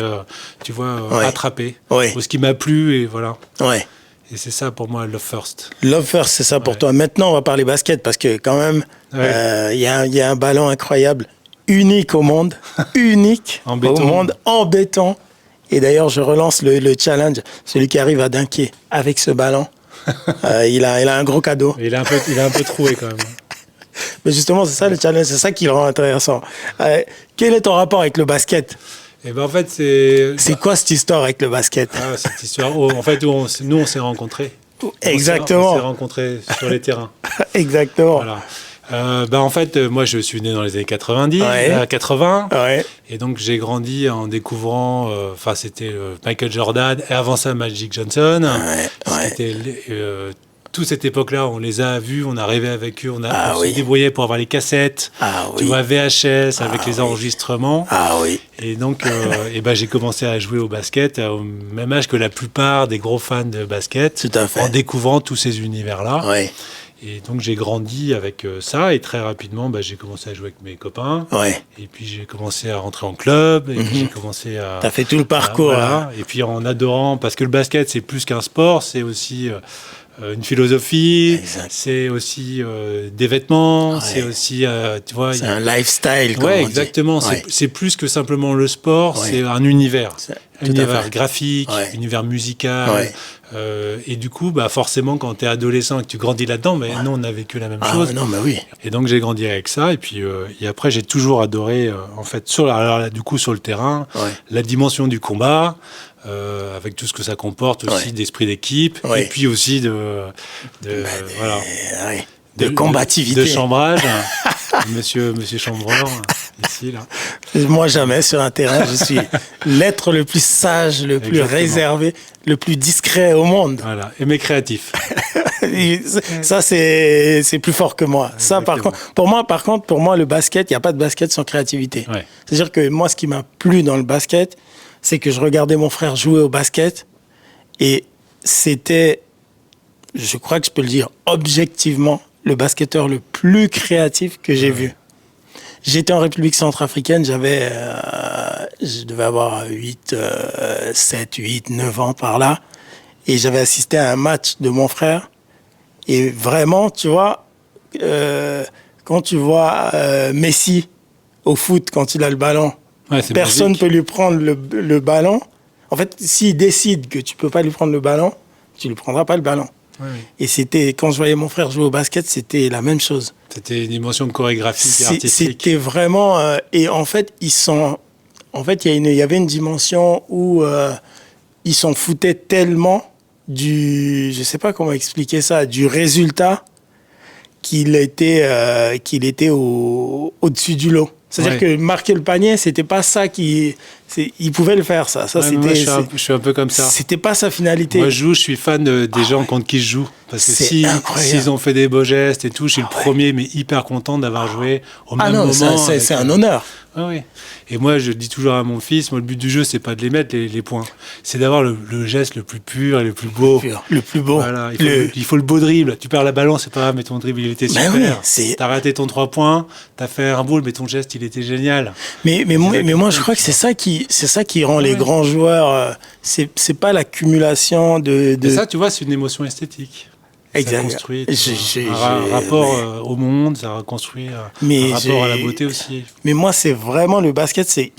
tu vois, Ouais. attrapé, Ouais. ou ce qui m'a plu, et voilà. Ouais. Et c'est ça, pour moi, Love First. Love first, c'est ça pour Ouais. toi. Maintenant, on va parler basket parce que quand même, Ouais. il y a un ballon incroyable. unique au monde, unique En au béton. monde, en béton. Et d'ailleurs, je relance le challenge. Celui qui arrive à dunker avec ce ballon, il a un gros cadeau. Il est un peu troué quand même. Mais justement, c'est ça le challenge, c'est ça qui le rend intéressant. Quel est ton rapport avec le basket? Et ben en fait, c'est quoi cette histoire avec le basket? cette histoire. En fait, nous, on s'est rencontrés. Exactement. On s'est rencontrés sur les terrains. Exactement. Voilà. En fait, moi, je suis né dans les années 90, Ouais. 80. Ouais. Et donc, j'ai grandi en découvrant, c'était Michael Jordan, et avant ça, Magic Johnson. Ouais. C'était toute cette époque-là, on les a vus, on a rêvé avec eux, on oui. se débrouillait pour avoir les cassettes, tu vois, VHS, avec les enregistrements. Ah oui. Et donc, j'ai commencé à jouer au basket au même âge que la plupart des gros fans de basket, Tout à fait. en découvrant tous ces univers-là. Ouais. Et donc, j'ai grandi avec ça, et très rapidement, j'ai commencé à jouer avec mes copains. Ouais. Et puis, j'ai commencé à rentrer en club, et puis j'ai commencé à... T'as fait tout le parcours. Voilà. Et puis, en adorant, parce que le basket, c'est plus qu'un sport, c'est aussi... une philosophie, Exact. c'est aussi des vêtements, c'est aussi, tu vois... C'est un lifestyle, comme on Ouais, dit. exactement. Ouais. C'est plus que simplement le sport, Ouais. c'est un univers. C'est- Un tout à univers fait. graphique, Ouais. univers musical. Ouais. Et du coup, forcément, quand tu es adolescent et que tu grandis là-dedans, nous, on a vécu la même Ah chose. non, mais oui. Et donc, j'ai grandi avec ça. Et puis, après, j'ai toujours adoré, en fait, sur le terrain, Ouais. la dimension du combat, avec tout ce que ça comporte aussi, Ouais. d'esprit d'équipe, Ouais. et puis aussi voilà, Ouais. De combativité. de chambrage. Monsieur Chambreur, ici, là. Moi, jamais sur un terrain, je suis l'être le plus sage, le plus Exactement. réservé, le plus discret au monde. Voilà. Et mes créatifs. Ça, c'est plus fort que moi. Ça, Exactement. pour moi, le basket, il n'y a pas de basket sans créativité. Ouais. C'est-à-dire que moi, ce qui m'a plu dans le basket, c'est que je regardais mon frère jouer au basket et c'était, je crois que je peux le dire objectivement, le basketteur le plus créatif que j'ai vu. J'étais en République centrafricaine, je devais avoir 7, 8, 9 ans par là, et j'avais assisté à un match de mon frère. Et vraiment, tu vois, quand tu vois Messi au foot, quand il a le ballon, Ouais, c'est personne ne magique. peut lui prendre le ballon. En fait, s'il décide que tu ne peux pas lui prendre le ballon, tu ne lui prendras pas le ballon. Ouais, ouais. Et quand je voyais mon frère jouer au basket, c'était la même chose. C'était une dimension chorégraphique et artistique. C'était vraiment... et en fait, il y avait une dimension où ils s'en foutaient tellement je ne sais pas comment expliquer ça, du résultat qu'il était au-dessus du lot. C'est-à-dire que marquer le panier, c'était pas ça il pouvait le faire, ça. Ouais, moi, je suis un peu comme ça. C'était pas sa finalité. Moi, je suis fan des gens contre qui je joue. Parce que C'est incroyable. s'ils ont fait des beaux gestes et tout, je suis le premier, mais hyper content d'avoir joué au même moment. C'est un honneur. Ah oui. Et moi, je dis toujours à mon fils, moi, le but du jeu, c'est pas de les mettre, les points. C'est d'avoir le geste le plus pur et le plus beau. Le plus beau. Voilà, il faut le beau dribble. Tu perds la ballon, c'est pas grave, mais ton dribble, il était super. Oui, t'as raté ton 3 points, t'as fait un boule, mais ton geste, il était génial. Mais moi, je crois que c'est ça qui rend les grands joueurs. C'est pas l'accumulation de. Et ça, tu vois, c'est une émotion esthétique. Exact. Ça construit un rapport au monde, ça construit un rapport à la beauté aussi. Mais moi, c'est vraiment le basket, c'est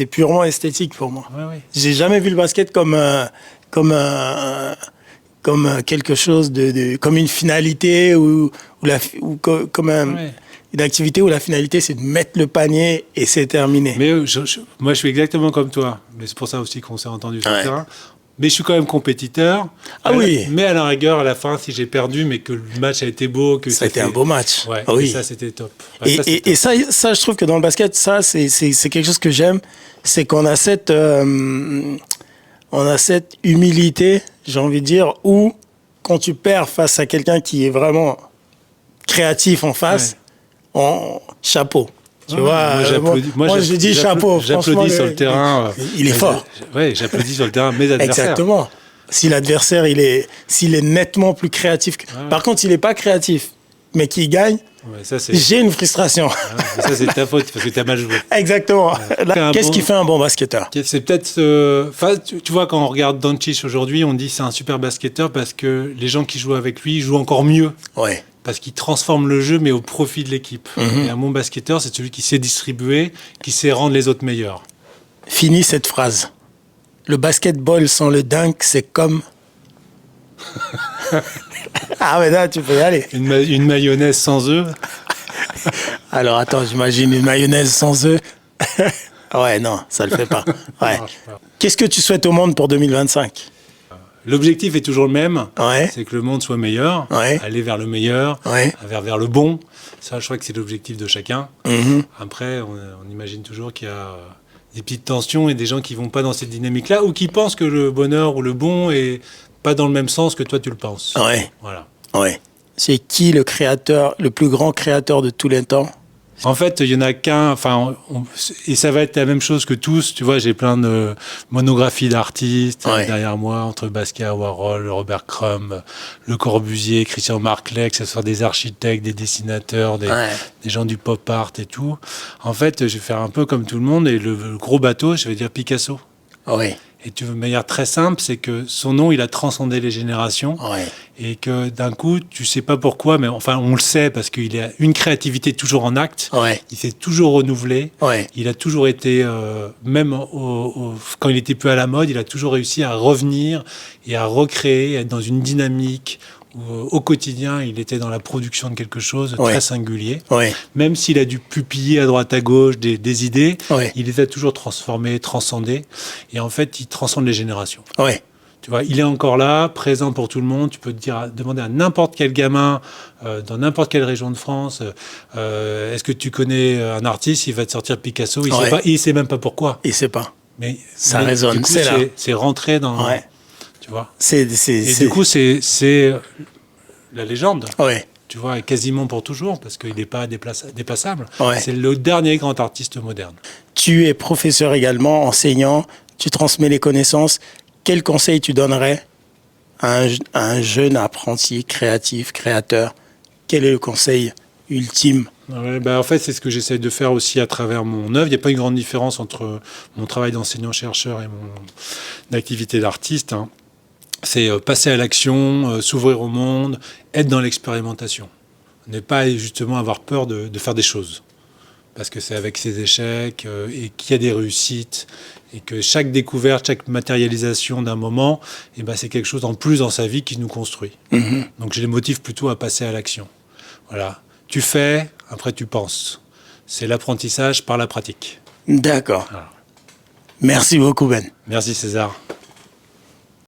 purement esthétique pour moi. Ouais. J'ai jamais vu le basket comme quelque chose comme une finalité une activité où la finalité c'est de mettre le panier et c'est terminé. Mais moi, je suis exactement comme toi. Mais c'est pour ça aussi qu'on s'est entendu sur le terrain. Mais je suis quand même compétiteur. Ah oui. Mais à la rigueur, à la fin, si j'ai perdu, mais que le match a été beau, que ça a été un beau match. Ouais, ah oui. Et ça, c'était top. Et ça, je trouve que dans le basket, ça, c'est quelque chose que j'aime, c'est qu'on a cette humilité, j'ai envie de dire, où quand tu perds face à quelqu'un qui est vraiment créatif en face, chapeau. Tu vois, moi je dis chapeau. J'applaudis sur le terrain. Il est fort. Oui, j'applaudis sur le terrain mes adversaires. Exactement. Si l'adversaire, s'il est nettement plus créatif. Par contre, s'il n'est pas créatif, mais qu'il gagne, j'ai une frustration. Ça, c'est ta faute, parce que tu as mal joué. Exactement. Qu'est-ce qui fait un bon basketteur? C'est peut-être... tu vois, quand on regarde Doncic aujourd'hui, on dit c'est un super basketteur parce que les gens qui jouent avec lui jouent encore mieux. Ouais. parce qu'il transforme le jeu, mais au profit de l'équipe. Et un bon basketteur, c'est celui qui sait distribuer, qui sait rendre les autres meilleurs. Finis cette phrase. Le basketball sans le dunk, c'est comme... Ah mais là, tu peux y aller. Une mayonnaise sans œufs. Alors attends, j'imagine une mayonnaise sans œufs. Ouais, non, ça le fait pas. Ouais. Qu'est-ce que tu souhaites au monde pour 2025 ? L'objectif est toujours le même, Ouais. c'est que le monde soit meilleur, Ouais. aller vers le meilleur, Ouais. vers le bon. Ça, je crois que c'est l'objectif de chacun. Mhm. Après, on imagine toujours qu'il y a des petites tensions et des gens qui vont pas dans cette dynamique-là ou qui pensent que le bonheur ou le bon est pas dans le même sens que toi tu le penses. Ouais. Voilà. Ouais. C'est qui le créateur, le plus grand créateur de tous les temps ? En fait, il y en a qu'un. Enfin, et ça va être la même chose que tous. Tu vois, j'ai plein de monographies d'artistes derrière moi, entre Basquiat, Warhol, Robert Crumb, Le Corbusier, Christian Marclay, que ce soit des architectes, des dessinateurs, des gens du pop art et tout. En fait, je vais faire un peu comme tout le monde et le gros bateau, je vais dire Picasso. Oui. Et de manière très simple, c'est que son nom, il a transcendé les générations. Ouais. Et que d'un coup, tu sais pas pourquoi, mais enfin, on le sait parce qu'il a une créativité toujours en acte. Ouais. Il s'est toujours renouvelé. Ouais. Il a toujours été, même quand il était peu à la mode, il a toujours réussi à revenir et à recréer, à être dans une dynamique où, au quotidien, il était dans la production de quelque chose de très singulier. Ouais. Même s'il a dû pupiller à droite à gauche des idées, il les a toujours transformées, transcendées. Et en fait, il transcende les générations. Ouais. Tu vois, il est encore là, présent pour tout le monde. Tu peux demander à n'importe quel gamin dans n'importe quelle région de France, est-ce que tu connais un artiste ? Il va te sortir Picasso. Il sait pas, il sait même pas pourquoi. Il sait pas. Mais ça résonne. Du coup, c'est là. C'est rentré dans. Ouais. Tu vois. Du coup, c'est la légende. Ouais. Tu vois, quasiment pour toujours, parce qu'il n'est pas déplaçable. Ouais. C'est le dernier grand artiste moderne. Tu es professeur également, enseignant. Tu transmets les connaissances. Quel conseil tu donnerais à un jeune apprenti créatif, créateur ? Quel est le conseil ultime ? Ouais, en fait, c'est ce que j'essaye de faire aussi à travers mon œuvre. Il n'y a pas une grande différence entre mon travail d'enseignant-chercheur et mon activité d'artiste. Hein. C'est passer à l'action, s'ouvrir au monde, être dans l'expérimentation. Ne pas justement avoir peur de faire des choses. Parce que c'est avec ses échecs et qu'il y a des réussites et que chaque découverte, chaque matérialisation d'un moment, c'est quelque chose en plus dans sa vie qui nous construit. Mm-hmm. Donc je les motive plutôt à passer à l'action. Voilà. Tu fais, après tu penses. C'est l'apprentissage par la pratique. D'accord. Voilà. Merci beaucoup Ben. Merci César.